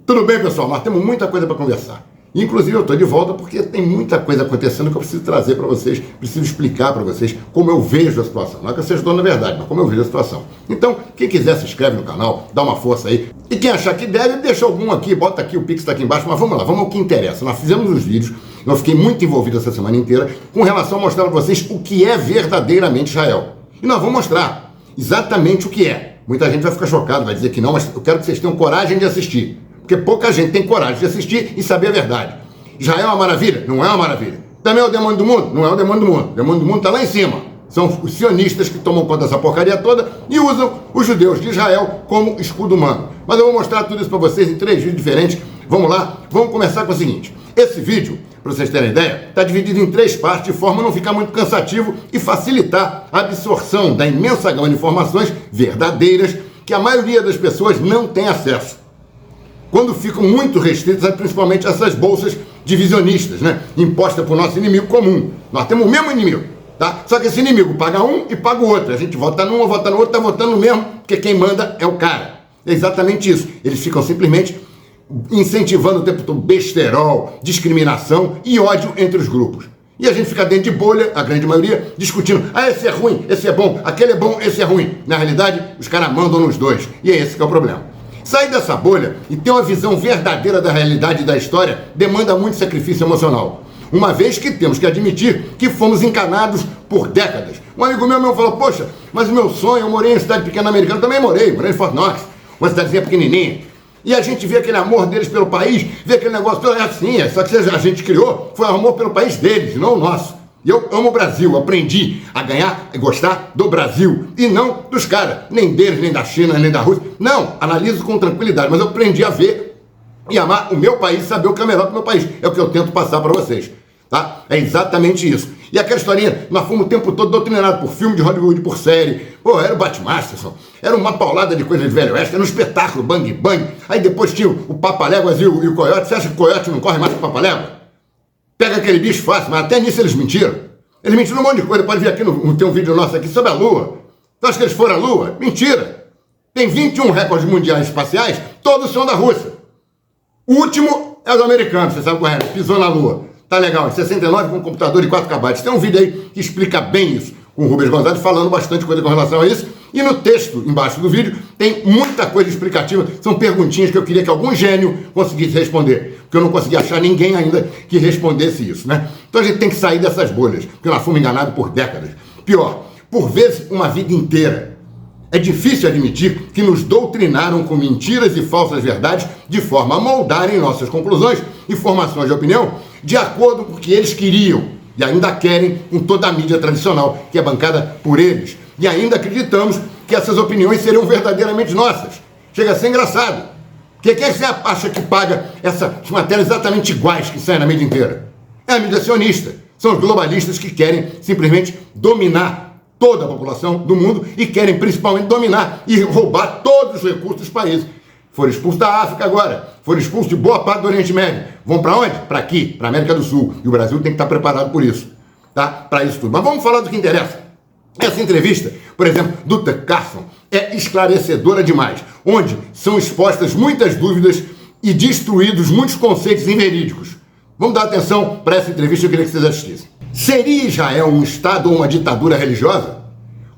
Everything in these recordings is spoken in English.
Tudo bem, pessoal? Nós temos muita coisa para conversar. Inclusive eu estou de volta porque tem muita coisa acontecendo que eu preciso trazer para vocês, preciso explicar para vocês como eu vejo a situação. Não é que eu seja dono da verdade, mas como eu vejo a situação. Então, quem quiser se inscreve no canal, dá uma força aí. E quem achar que deve, deixa algum aqui, bota aqui, o Pix está aqui embaixo, mas vamos lá, vamos ao que interessa. Nós fizemos os vídeos, eu fiquei muito envolvido essa semana inteira com relação a mostrar para vocês o que é verdadeiramente Israel. E nós vamos mostrar exatamente o que é. Muita gente vai ficar chocada, vai dizer que não, mas eu quero que vocês tenham coragem de assistir. Porque pouca gente tem coragem de assistir e saber a verdade. Israel é uma maravilha? Não é uma maravilha. Também é o demônio do mundo? Não é o demônio do mundo. O demônio do mundo está lá em cima. São os sionistas que tomam conta dessa porcaria toda e usam os judeus de Israel como escudo humano. Mas eu vou mostrar tudo isso para vocês em 3 vídeos diferentes. Vamos lá, vamos começar com o seguinte. Esse vídeo, para vocês terem ideia, está dividido em 3 partes de forma a não ficar muito cansativo e facilitar a absorção da imensa gama de informações verdadeiras que a maioria das pessoas não tem acesso. Quando ficam muito restritas, principalmente essas bolsas divisionistas, né? Impostas por nosso inimigo comum. Nós temos o mesmo inimigo, tá? Só que esse inimigo paga um e paga o outro. A gente vota num ou vota no outro, tá votando no mesmo, porque quem manda é o cara. É exatamente isso. Eles ficam simplesmente incentivando o tempo todo besterol, discriminação e ódio entre os grupos. E a gente fica dentro de bolha, a grande maioria, discutindo, esse é ruim, esse é bom, aquele é bom, esse é ruim. Na realidade, os caras mandam nos dois. E é esse que é o problema. Sair dessa bolha e ter uma visão verdadeira da realidade e da história demanda muito sacrifício emocional. Uma vez que temos que admitir que fomos encanados por décadas. Um amigo meu falou, poxa, mas o meu sonho, eu morei em cidade pequena americana, eu também morei em Fort Knox, uma cidadezinha pequenininha. E a gente vê aquele amor deles pelo país, vê aquele negócio todo, só que a gente criou, foi o amor pelo país deles, não o nosso. E eu amo o Brasil, aprendi a ganhar e gostar do Brasil, e não dos caras, nem deles, nem da China, nem da Rússia. Não, analiso com tranquilidade, mas eu aprendi a ver e amar o meu país, saber o que é melhor para o meu país. É o que eu tento passar para vocês, tá? É exatamente isso. E aquela historinha, nós fomos o tempo todo doutrinados por filme de Hollywood, por série. Pô, era o Batmasterson, era uma paulada de coisa de velho oeste, era um espetáculo, bang bang. Aí depois tinha o Papaléguas e o Coiote. Você acha que o Coiote não corre mais que o Papalégua? Pega aquele bicho fácil, mas até nisso eles mentiram. Eles mentiram um monte de coisa. Pode vir aqui, tem um vídeo nosso aqui sobre a Lua. Você acha que eles foram à Lua? Mentira. Tem 21 recordes mundiais espaciais, todos são da Rússia. O último é o do americano, você sabe qual é? Pisou na Lua. Tá legal, em 69 com um computador de 4 KB. Tem um vídeo aí que explica bem isso, com o Rubens Gonzalez falando bastante coisa com relação a isso. E no texto, embaixo do vídeo, tem muita coisa explicativa. São perguntinhas que eu queria que algum gênio conseguisse responder. Porque eu não consegui achar ninguém ainda que respondesse isso, né? Então a gente tem que sair dessas bolhas, porque nós fomos enganados por décadas. Pior, por vezes uma vida inteira. É difícil admitir que nos doutrinaram com mentiras e falsas verdades de forma a moldarem nossas conclusões e formações de opinião de acordo com o que eles queriam e ainda querem com toda a mídia tradicional, que é bancada por eles. E ainda acreditamos que essas opiniões seriam verdadeiramente nossas. Chega a ser engraçado. Quem é que você acha que paga essas matérias exatamente iguais que saem na mídia inteira? É a mídia sionista. São os globalistas que querem simplesmente dominar toda a população do mundo e querem principalmente dominar e roubar todos os recursos dos países. Foram expulsos da África agora, foram expulsos de boa parte do Oriente Médio. Vão para onde? Para aqui, para a América do Sul. E o Brasil tem que estar preparado por isso, tá? Para isso tudo. Mas vamos falar do que interessa. Essa entrevista, por exemplo, do Tucker Carlson, é esclarecedora demais, onde são expostas muitas dúvidas e destruídos muitos conceitos inverídicos. Vamos dar atenção para essa entrevista, eu queria que vocês assistissem. Seria Israel um Estado ou uma ditadura religiosa?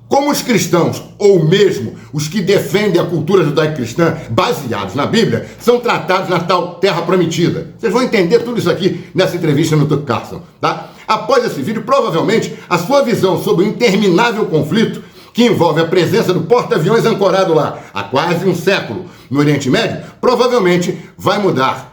Como os cristãos, ou mesmo os que defendem a cultura judaico-cristã baseados na Bíblia, são tratados na tal terra prometida? Vocês vão entender tudo isso aqui nessa entrevista no Tucker Carlson, tá? Após esse vídeo, provavelmente, a sua visão sobre o interminável conflito que envolve a presença do porta-aviões ancorado lá há quase um século no Oriente Médio, provavelmente vai mudar.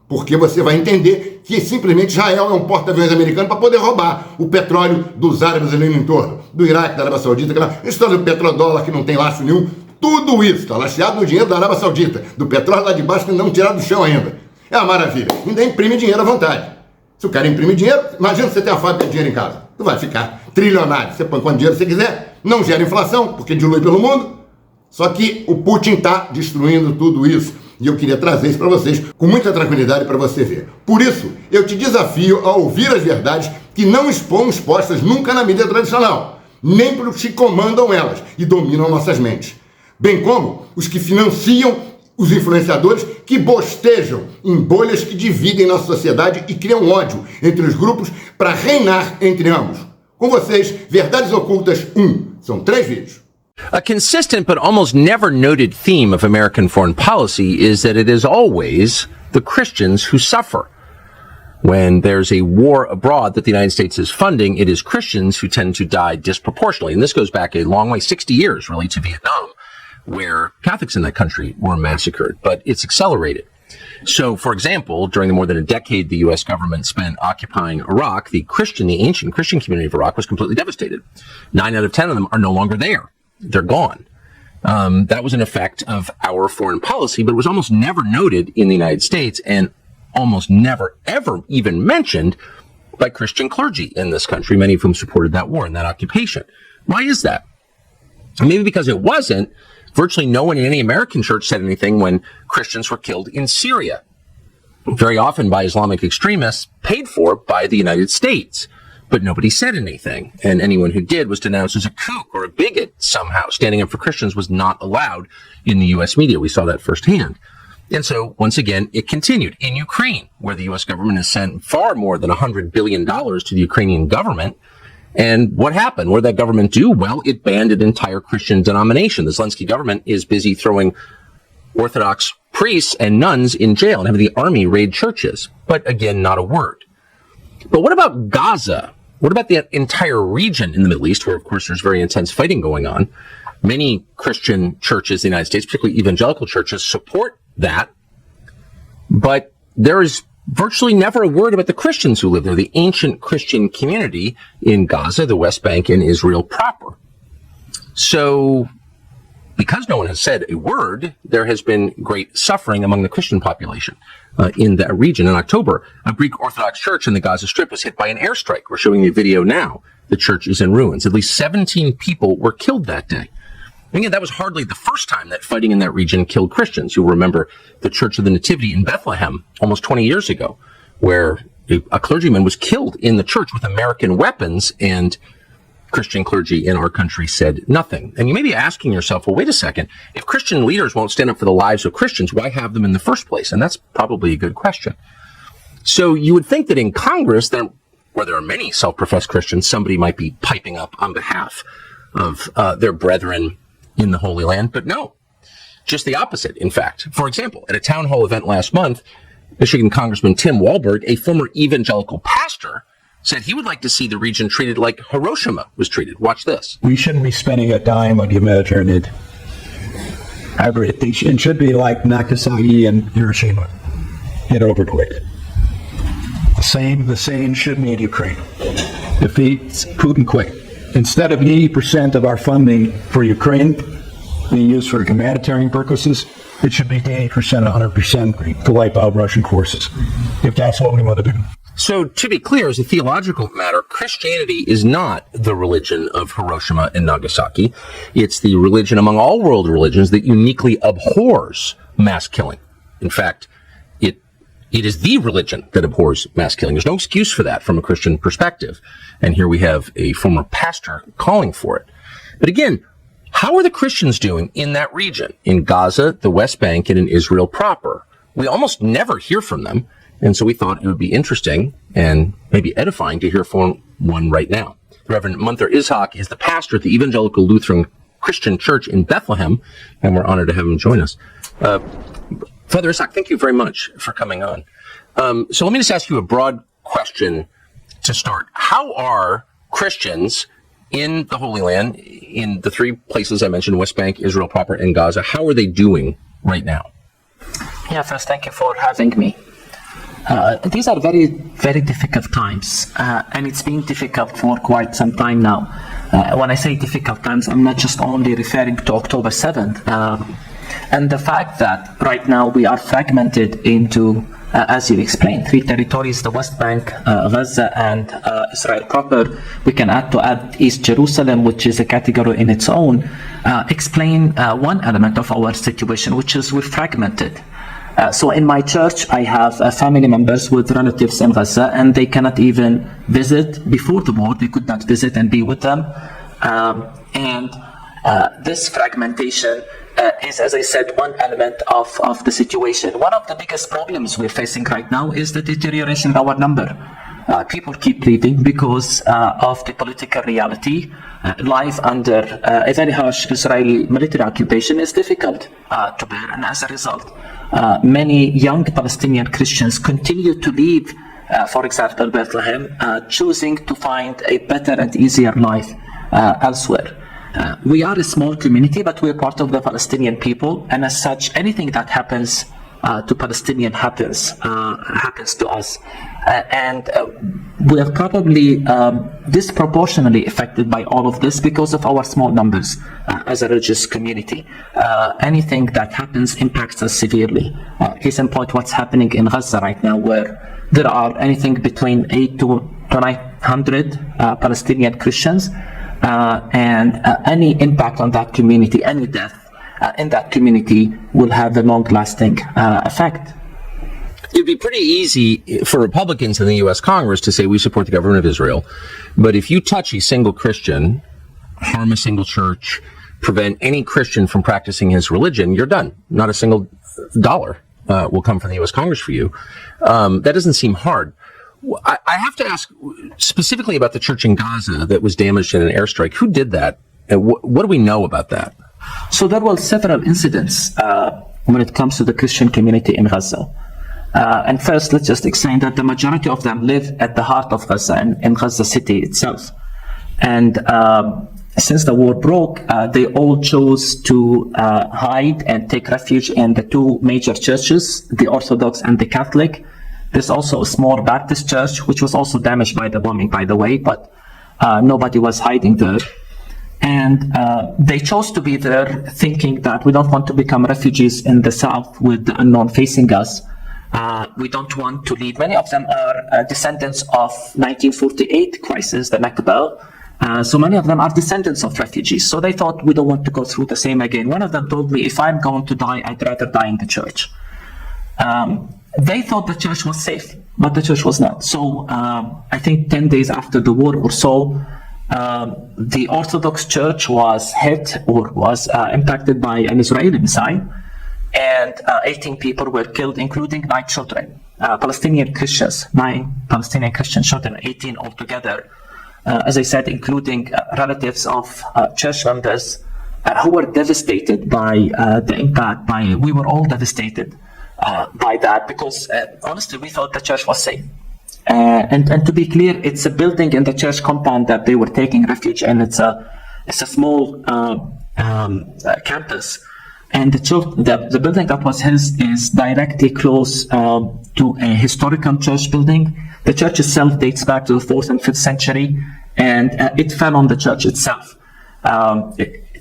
Porque você vai entender que simplesmente Israel é um porta-aviões americano para poder roubar o petróleo dos árabes ali no entorno, do Iraque, da Arábia Saudita, aquela história do petrodólar que não tem lastro nenhum, tudo isso está lastreado no dinheiro da Arábia Saudita, do petróleo lá de baixo que não tiraram do chão ainda. É uma maravilha. Ainda imprime dinheiro à vontade. Se o cara imprime dinheiro, imagina você ter uma fábrica de dinheiro em casa. Tu vai ficar trilionário. Você põe quanto dinheiro você quiser, não gera inflação, porque dilui pelo mundo. Só que o Putin está destruindo tudo isso. E eu queria trazer isso para vocês com muita tranquilidade para você ver. Por isso, eu te desafio a ouvir as verdades que não expõem expostas nunca na mídia tradicional, nem pelos que comandam elas e dominam nossas mentes. Bem como os que financiam os influenciadores que bostejam em bolhas que dividem nossa sociedade e criam ódio entre os grupos para reinar entre ambos. Com vocês, Verdades Ocultas 1. São 3 vídeos. A consistent but almost never noted theme of American foreign policy is that it is always the Christians who suffer. When there's a war abroad that the United States is funding, it is Christians who tend to die disproportionately. And this goes back a long way, 60 years really, to Vietnam, where Catholics in that country were massacred, but it's accelerated. So, for example, during the more than a decade the U.S. government spent occupying Iraq, the ancient Christian community of Iraq was completely devastated. 9 out of 10 of them are no longer there. They're gone. That was an effect of our foreign policy, but it was almost never noted in the United States and almost never, ever even mentioned by Christian clergy in this country, many of whom supported that war and that occupation. Why is that? Maybe because it wasn't. Virtually no one in any American church said anything when Christians were killed in Syria, very often by Islamic extremists, paid for by the United States. But nobody said anything, and anyone who did was denounced as a kook or a bigot somehow. Standing up for Christians was not allowed in the U.S. media. We saw that firsthand. And so, once again, it continued in Ukraine, where the U.S. government has sent far more than $100 billion to the Ukrainian government. And what happened? What did that government do? Well, it banned an entire Christian denomination. The Zelensky government is busy throwing Orthodox priests and nuns in jail and having the army raid churches. But again, not a word. But what about Gaza? What about the entire region in the Middle East, where, of course, there's very intense fighting going on? Many Christian churches in the United States, particularly evangelical churches, support that. But there is virtually never a word about the Christians who live there, the ancient Christian community in Gaza, the West Bank, and Israel proper. So, because no one has said a word, there has been great suffering among the Christian population in that region. In October, a Greek Orthodox church in the Gaza Strip was hit by an airstrike. We're showing you a video now. The church is in ruins. At least 17 people were killed that day. And again, that was hardly the first time that fighting in that region killed Christians. You'll remember the Church of the Nativity in Bethlehem almost 20 years ago, where a clergyman was killed in the church with American weapons, and Christian clergy in our country said nothing. And you may be asking yourself, well, wait a second. If Christian leaders won't stand up for the lives of Christians, why have them in the first place? And that's probably a good question. So you would think that in Congress, where there are many self-professed Christians, somebody might be piping up on behalf of their brethren in the Holy Land, but no, just the opposite, in fact. For example, at a town hall event last month, Michigan Congressman Tim Walberg, a former evangelical pastor, said he would like to see the region treated like Hiroshima was treated. Watch this. We shouldn't be spending a dime on humanitarian aid. I agree. It should be like Nagasaki and Hiroshima. Get over quick. The same should be in Ukraine. Defeat Putin quick. Instead of 80% of our funding for Ukraine being used for humanitarian purposes, it should be 80%, 100% to wipe out Russian forces, if that's what we want to do. So, to be clear, as a theological matter, Christianity is not the religion of Hiroshima and Nagasaki. It's the religion among all world religions that uniquely abhors mass killing. In fact, it is the religion that abhors mass killing. There's no excuse for that from a Christian perspective. And here we have a former pastor calling for it. But again, how are the Christians doing in that region, in Gaza, the West Bank, and in Israel proper? We almost never hear from them. And so we thought it would be interesting and maybe edifying to hear from one right now. The Reverend Munther Ishak is the pastor at the Evangelical Lutheran Christian Church in Bethlehem, and we're honored to have him join us. Father Ishak, thank you very much for coming on. So let me just ask you a broad question to start. How are Christians in the Holy Land, in the 3 places I mentioned, West Bank, Israel proper, and Gaza, how are they doing right now? Yeah, first, thank you for having me. These are very, very difficult times, and it's been difficult for quite some time now. When I say difficult times, I'm not just only referring to October 7th, and the fact that right now we are fragmented into, as you explained, 3 territories, the West Bank, Gaza, and Israel proper. We can add East Jerusalem, which is a category in its own, explain one element of our situation, which is we're fragmented. So in my church, I have family members with relatives in Gaza, and they cannot even visit. Before the war, they could not visit and be with them. And This fragmentation is, as I said, one element of the situation. One of the biggest problems we're facing right now is the deterioration of our number. People keep leaving because of the political reality. Life under a very harsh Israeli military occupation is difficult to bear, and as a result, many young Palestinian Christians continue to leave, for example, Bethlehem, choosing to find a better and easier life elsewhere. We are a small community, but we're part of the Palestinian people, and as such, anything that happens to Palestinian happens to us. And we are probably disproportionately affected by all of this because of our small numbers as a religious community. Anything that happens impacts us severely. Case in point, what's happening in Gaza right now, where there are anything between 800 to 900 Palestinian Christians, and any impact on that community, any death in that community will have a long-lasting effect. It'd be pretty easy for Republicans in the U.S. Congress to say we support the government of Israel, but if you touch a single Christian, harm a single church, prevent any Christian from practicing his religion, you're done. Not a single dollar will come from the U.S. Congress for you. That doesn't seem hard. I have to ask specifically about the church in Gaza that was damaged in an airstrike. Who did that? And what do we know about that? So there were several incidents when it comes to the Christian community in Gaza. And first, let's just explain that the majority of them live at the heart of Gaza, in Gaza city itself. And since the war broke, they all chose to hide and take refuge in the two major churches, the Orthodox and the Catholic. There's also a small Baptist church, which was also damaged by the bombing, by the way, but nobody was hiding there. And they chose to be there thinking that we don't want to become refugees in the south with the unknown facing us. We don't want to leave. Many of them are descendants of 1948 crisis, the Nakba. So many of them are descendants of refugees. So they thought, we don't want to go through the same again. One of them told me, if I'm going to die, I'd rather die in the church. They thought the church was safe, but the church was not. So I think 10 days after the war or so, the Orthodox Church was hit or was impacted by an Israeli missile, and 18 people were killed, including 9 children, Palestinian Christians, 9 Palestinian Christian children, 18 altogether. As I said, including relatives of church members who were devastated by the impact. We were all devastated by that because honestly, we thought the church was safe. And to be clear, it's a building in the church compound that they were taking refuge in. It's a small campus, and the building that was his is directly close to a historical church building. The church itself dates back to the 4th and 5th century, and it fell on the church itself.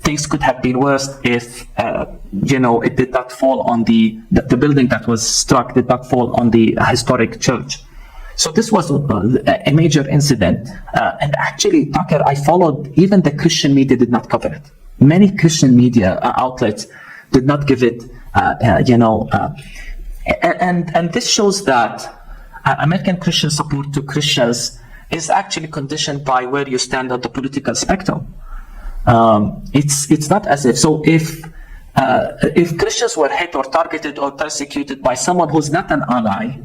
Things could have been worse if it did not fall on the building that was struck did not fall on the historic church. So this was a major incident. And actually, Tucker, I followed, even the Christian media did not cover it. Many Christian media outlets did not give it, and this shows that American Christian support to Christians is actually conditioned by where you stand on the political spectrum. It's not as if, so if Christians were hit or targeted or persecuted by someone who's not an ally,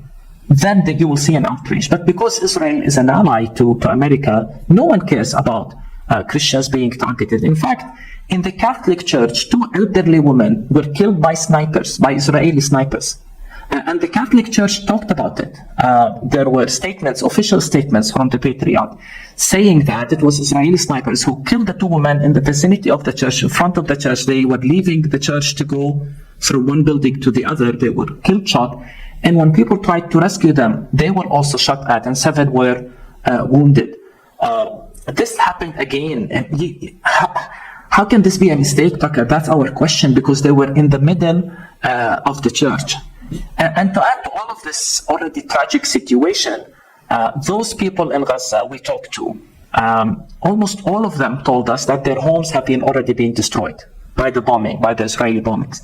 then you will see an outrage. But because Israel is an ally to America, no one cares about Christians being targeted. In fact, in the Catholic Church, 2 elderly women were killed by snipers, by Israeli snipers. And the Catholic Church talked about it. There were statements, official statements from the Patriarch, saying that it was Israeli snipers who killed the 2 women in the vicinity of the church, in front of the church. They were leaving the church to go from one building to the other. They were killed, shot. And when people tried to rescue them, they were also shot at, and 7 were wounded. This happened again. And how can this be a mistake, Tucker? That's our question, because they were in the middle of the church. And to add to all of this already tragic situation, those people in Gaza we talked to, almost all of them told us that their homes have already been destroyed by the bombing, by the Israeli bombings.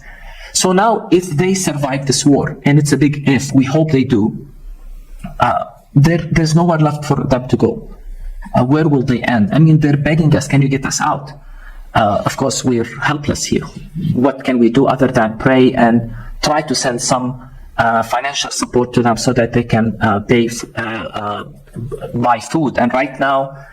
So now, if they survive this war, and it's a big if, we hope they do, there's nowhere left for them to go. Where will they end? I mean, they're begging us, can you get us out? of course, we're helpless here. What can we do other than pray and try to send some financial support to them so that they can buy food? And right now,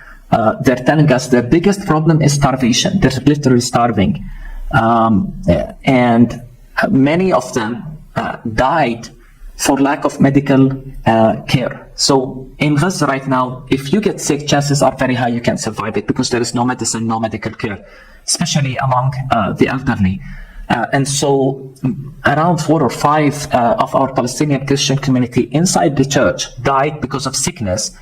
they're telling us their biggest problem is starvation. They're literally starving. And many of them died for lack of medical care. So in Gaza right now, if you get sick, chances are very high you can survive it because there is no medicine, no medical care, especially among the elderly. And so around 4 or 5 of our Palestinian Christian community inside the church died because of sickness,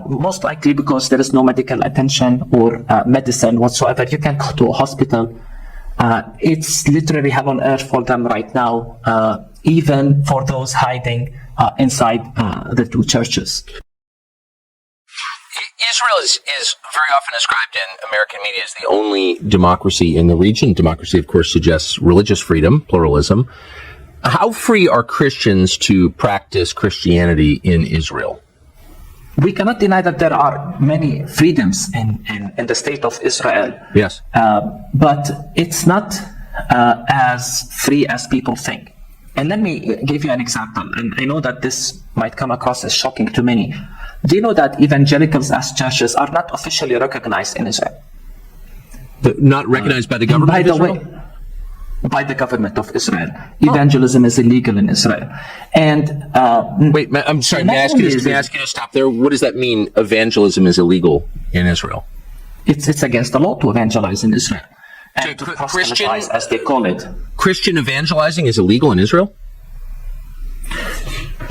most likely because there is no medical attention or medicine whatsoever. You can go to a hospital. It's literally hell on earth for them right now, even for those hiding inside the two churches. Israel is very often described in American media as the only democracy in the region. Democracy, of course, suggests religious freedom, pluralism. How free are Christians to practice Christianity in Israel? We cannot deny that there are many freedoms in the state of Israel. Yes. But it's not as free as people think. And let me give you an example. And I know that this might come across as shocking to many. Do you know that evangelicals as churches are not officially recognized in Israel? Not recognized by the government by of the Israel? way, by the government of Israel. Evangelism is illegal in Israel. And wait, I'm sorry, may I ask you to stop there? What does that mean, evangelism is illegal in Israel? It's against the law to evangelize in Israel. And to proselytize, as they call it. Christian evangelizing is illegal in Israel?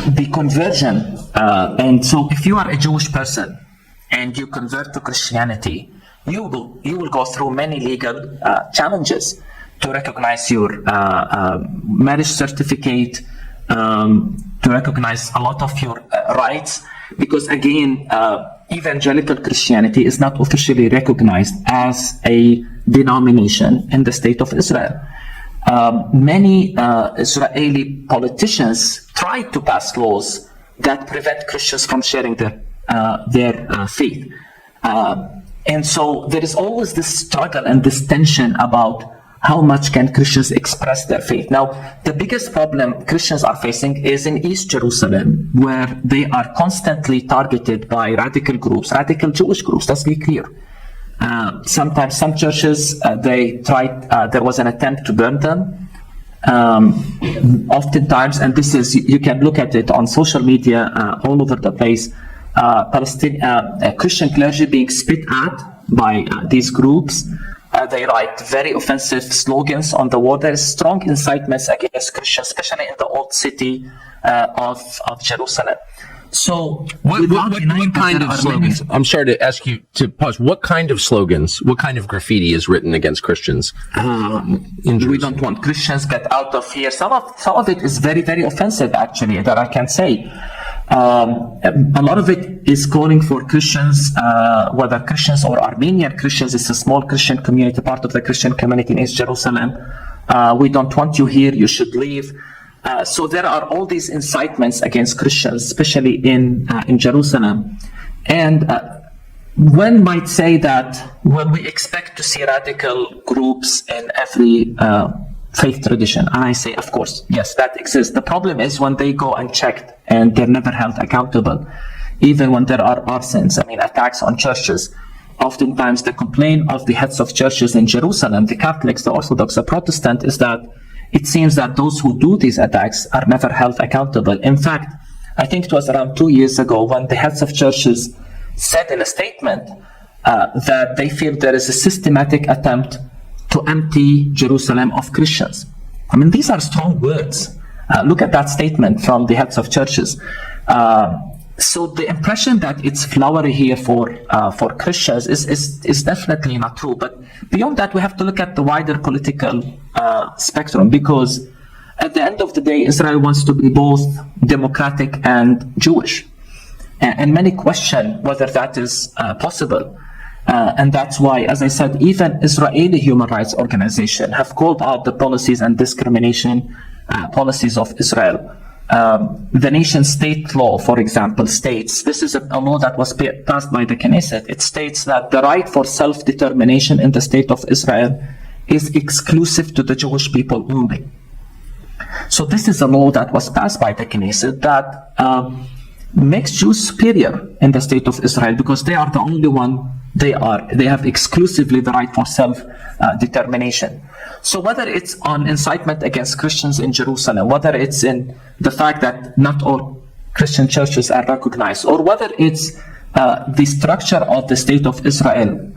The conversion, and so if you are a Jewish person and you convert to Christianity, you will go through many legal challenges to recognize your marriage certificate, to recognize a lot of your rights, because again, evangelical Christianity is not officially recognized as a denomination in the state of Israel. Many Israeli politicians tried to pass laws that prevent Christians from sharing their faith. And so there is always this struggle and this tension about how much can Christians express their faith. Now, the biggest problem Christians are facing is in East Jerusalem, where they are constantly targeted by radical groups, radical Jewish groups, let's be clear. Sometimes some churches, there was an attempt to burn them. Oftentimes, and this is, you can look at it on social media all over the place, Christian clergy being spit at by these groups. They write very offensive slogans on the wall. There is strong incitements against Christians, especially in the old city of Jerusalem. So, what kind of slogans? I'm sorry to ask you to pause. What kind of slogans, what kind of graffiti is written against Christians? We don't want Christians, get out of here. Some of it is very, very offensive, actually, that I can say. A lot of it is calling for Christians, whether Christians or Armenian Christians. It's a small Christian community, part of the Christian community in East Jerusalem. We don't want you here, you should leave. So there are all these incitements against Christians, especially in Jerusalem. And one might say that, well, we expect to see radical groups in every faith tradition. And I say, of course, yes, that exists. The problem is when they go unchecked and they're never held accountable, even when there are arsons, attacks on churches. Oftentimes the complaint of the heads of churches in Jerusalem, the Catholics, the Orthodox, the Protestant, is that it seems that those who do these attacks are never held accountable. In fact, I think it was around 2 years ago when the heads of churches said in a statement that they feel there is a systematic attempt to empty Jerusalem of Christians. These are strong words. Look at that statement from the heads of churches. So the impression that it's flowery here for Christians is definitely not true. But beyond that, we have to look at the wider political spectrum, because at the end of the day, Israel wants to be both democratic and Jewish. And many question whether that is possible. And that's why, as I said, even Israeli human rights organizations have called out the policies and discrimination policies of Israel. the nation state law, for example, states, this is a law that was passed by the Knesset, it states that the right for self-determination in the state of Israel is exclusive to the Jewish people only. So this is a law that was passed by the Knesset that makes Jews superior in the state of Israel because they are the only one they have exclusively the right for self-determination. So whether it's on incitement against Christians in Jerusalem, whether it's in the fact that not all Christian churches are recognized, or whether it's the structure of the state of Israel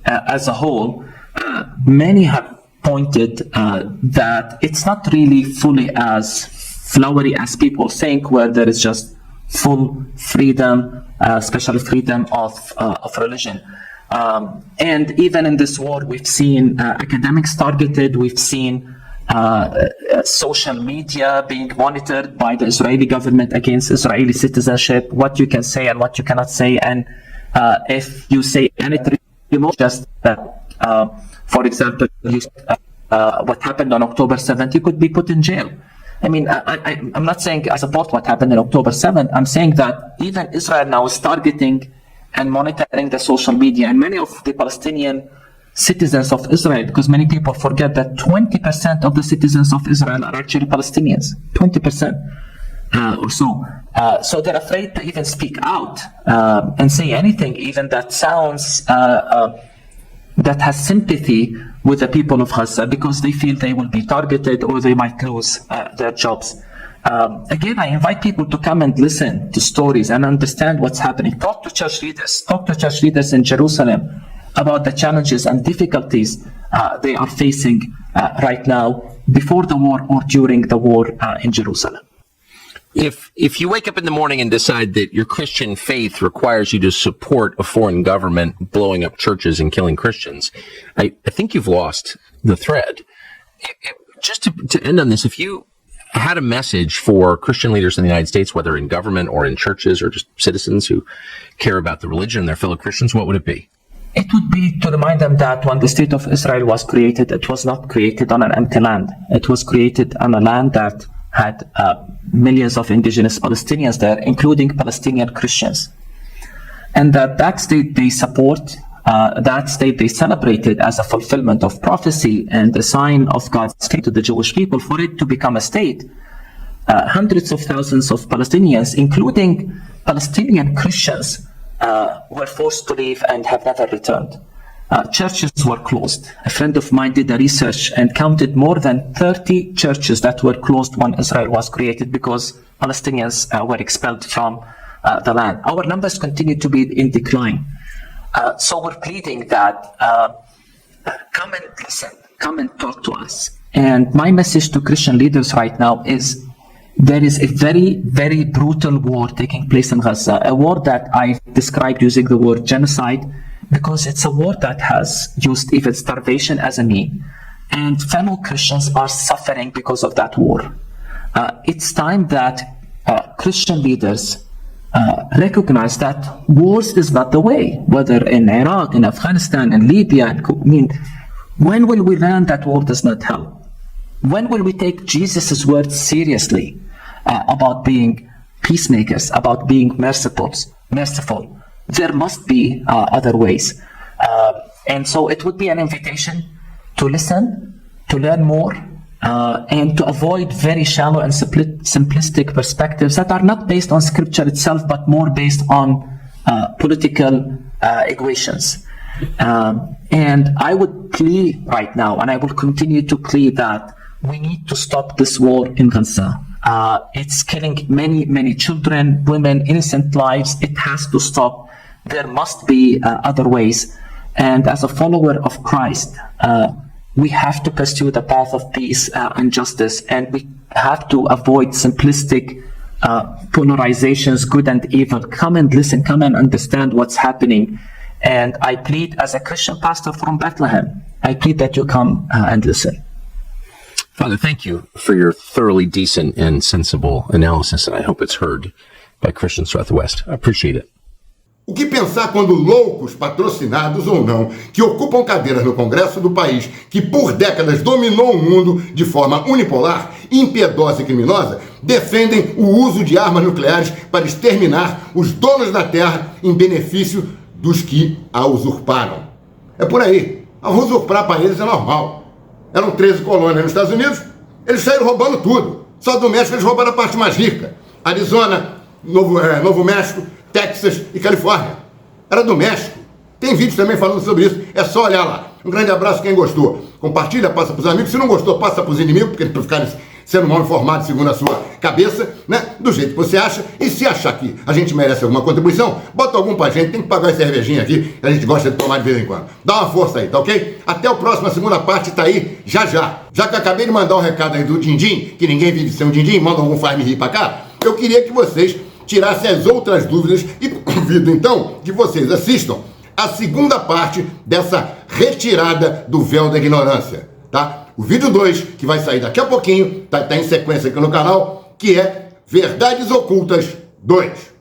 as a whole, many have pointed that it's not really fully as flowery as people think, where there is just full freedom, especially freedom of religion. And even in this war, we've seen academics targeted, we've seen social media being monitored by the Israeli government against Israeli citizenship, what you can say and what you cannot say. And if you say anything, just for example, what happened on October 7th, you could be put in jail. I mean, I'm not saying I support what happened in October 7th. I'm saying that even Israel now is targeting and monitoring the social media, and many of the Palestinian citizens of Israel, because many people forget that 20% of the citizens of Israel are actually Palestinians, 20% or so. So they're afraid to even speak out and say anything, even that sounds, that has sympathy with the people of Gaza, because they feel they will be targeted or they might lose their jobs. Again, I invite people to come and listen to stories and understand what's happening. Talk to church leaders in Jerusalem about the challenges and difficulties they are facing right now, before the war or during the war in Jerusalem. If you wake up in the morning and decide that your Christian faith requires you to support a foreign government blowing up churches and killing Christians, I think you've lost the thread. Just to end on this, if you had a message for Christian leaders in the United States, whether in government or in churches or just citizens who care about the religion and their fellow Christians, what would it be? It would be to remind them that when the state of Israel was created, it was not created on an empty land. It was created on a land that had millions of indigenous Palestinians there, including Palestinian Christians. And that state they support, that state they celebrated as a fulfillment of prophecy and a sign of God's state to the Jewish people. For it to become a state, hundreds of thousands of Palestinians, including Palestinian Christians, were forced to leave and have never returned. Churches were closed. A friend of mine did a research and counted more than 30 churches that were closed when Israel was created because Palestinians were expelled from the land. Our numbers continue to be in decline. So we're pleading that come and listen, come and talk to us. And my message to Christian leaders right now is there is a very, very brutal war taking place in Gaza, a war that I described using the word genocide, because it's a war that has used even starvation as a mean, and fellow Christians are suffering because of that war. It's time that Christian leaders recognize that wars is not the way, whether in Iraq, in Afghanistan, in Libya. I mean, when will we learn that war does not help? When will we take Jesus' words seriously about being peacemakers, about being merciful? There must be other ways. And so it would be an invitation to listen, to learn more, and to avoid very shallow and simplistic perspectives that are not based on scripture itself, but more based on political equations. And I would plead right now, and I will continue to plead, that we need to stop this war in Gaza. It's killing many, many children, women, innocent lives. It has to stop. There must be other ways. And as a follower of Christ, we have to pursue the path of peace and justice, and we have to avoid simplistic polarizations, good and evil. Come and listen, come and understand what's happening. And I plead, as a Christian pastor from Bethlehem, I plead that you come and listen. Father, thank you for your thoroughly decent and sensible analysis, and I hope it's heard by Christians throughout the West. I appreciate it. O que pensar quando loucos, patrocinados ou não, que ocupam cadeiras no Congresso do país, que por décadas dominou o mundo de forma unipolar, impiedosa e criminosa, defendem o uso de armas nucleares para exterminar os donos da terra em benefício dos que a usurparam? É por aí. A usurpar para eles é normal. Eram 13 colônias nos Estados Unidos, eles saíram roubando tudo. Só do México eles roubaram a parte mais rica. Arizona, Novo México, Texas e Califórnia. Era do México. Tem vídeo também falando sobre isso. É só olhar lá. Um grande abraço quem gostou. Compartilha, passa para os amigos. Se não gostou, passa para os inimigos, porque eles ficarem sendo mal informados segundo a sua cabeça, né? Do jeito que você acha. E se achar que a gente merece alguma contribuição, bota algum pra gente. Tem que pagar essa cervejinha aqui, que a gente gosta de tomar de vez em quando. Dá uma força aí, tá ok? Até o próximo, a segunda parte tá aí já já. Já que eu acabei de mandar um recado aí do Dindim, que ninguém vive sem um Dindim, manda algum faz-me rir pra cá, eu queria que vocês tirassem as outras dúvidas e convido então que vocês assistam a segunda parte dessa retirada do véu da ignorância, tá? O vídeo 2, que vai sair daqui a pouquinho, tá em sequência aqui no canal, que é Verdades Ocultas 2.